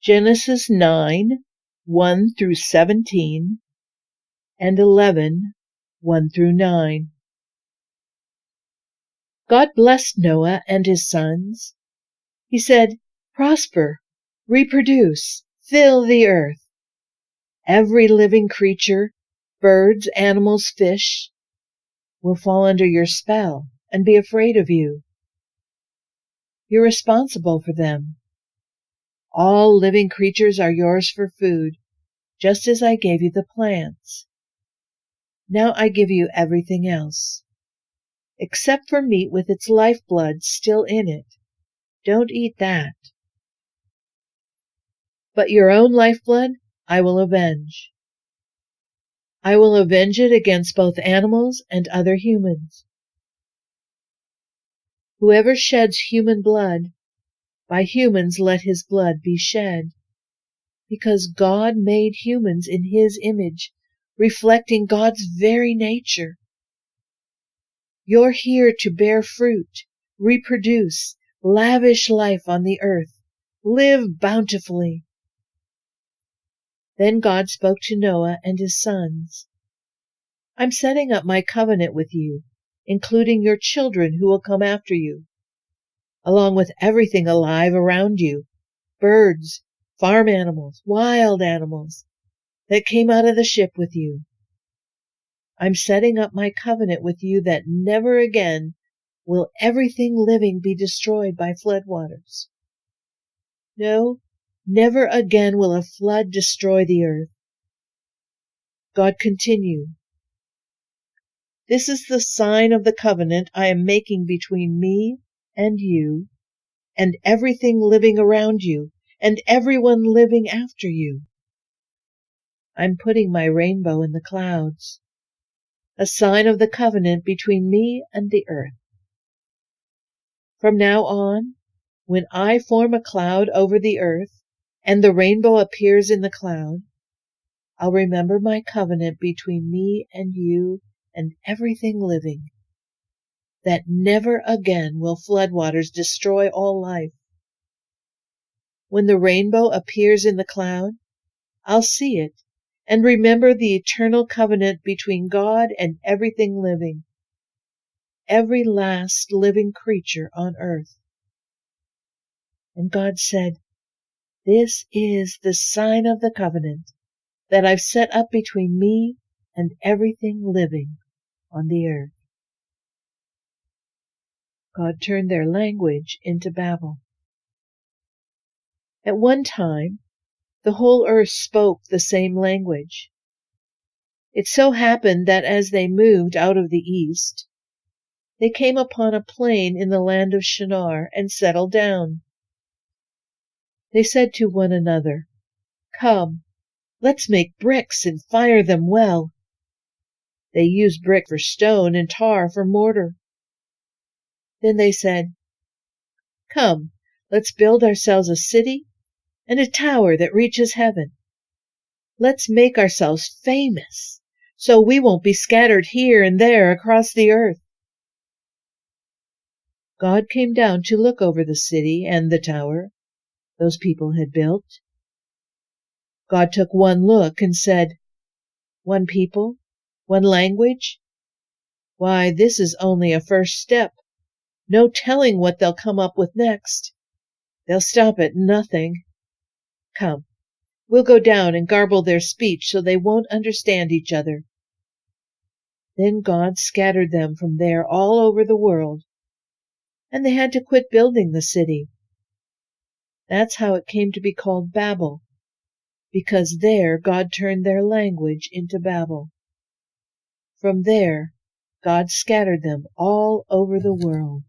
Genesis 9, 1 through 17, and 11, 1 through 9. God blessed Noah and his sons. He said, "Prosper, reproduce, fill the earth. Every living creature, birds, animals, fish, will fall under your spell and be afraid of you. You're responsible for them. All living creatures are yours for food, just as I gave you the plants. Now I give you everything else, except for meat with its lifeblood still in it. Don't eat that. But your own lifeblood I will avenge. I will avenge it against both animals and other humans. Whoever sheds human blood, by humans let his blood be shed, because God made humans in his image, reflecting God's very nature. You're here to bear fruit, reproduce, lavish life on the earth, live bountifully." Then God spoke to Noah and his sons. "I'm setting up my covenant with you, including your children who will come after you, along with everything alive around you, birds, farm animals, wild animals, that came out of the ship with you. I'm setting up my covenant with you that never again will everything living be destroyed by floodwaters. No, never again will a flood destroy the earth." God continued, "This is the sign of the covenant I am making between me and you, and everything living around you, and everyone living after you. I'm putting my rainbow in the clouds, a sign of the covenant between me and the earth. From now on, when I form a cloud over the earth, and the rainbow appears in the cloud, I'll remember my covenant between me and you and everything living, that never again will floodwaters destroy all life. When the rainbow appears in the cloud, I'll see it and remember the eternal covenant between God and everything living, every last living creature on earth." And God said, "This is the sign of the covenant that I've set up between me and everything living on the earth." God turned their language into Babel. At one time, the whole earth spoke the same language. It so happened that as they moved out of the east, they came upon a plain in the land of Shinar and settled down. They said to one another, "Come, let's make bricks and fire them well." They used brick for stone and tar for mortar. Then they said, "Come, let's build ourselves a city and a tower that reaches heaven. Let's make ourselves famous, so we won't be scattered here and there across the earth." God came down to look over the city and the tower those people had built. God took one look and said, "One people, one language? Why, this is only a first step. No telling what they'll come up with next. They'll stop at nothing. Come, we'll go down and garble their speech so they won't understand each other." Then God scattered them from there all over the world, and they had to quit building the city. That's how it came to be called Babel, because there God turned their language into Babel. From there, God scattered them all over the world.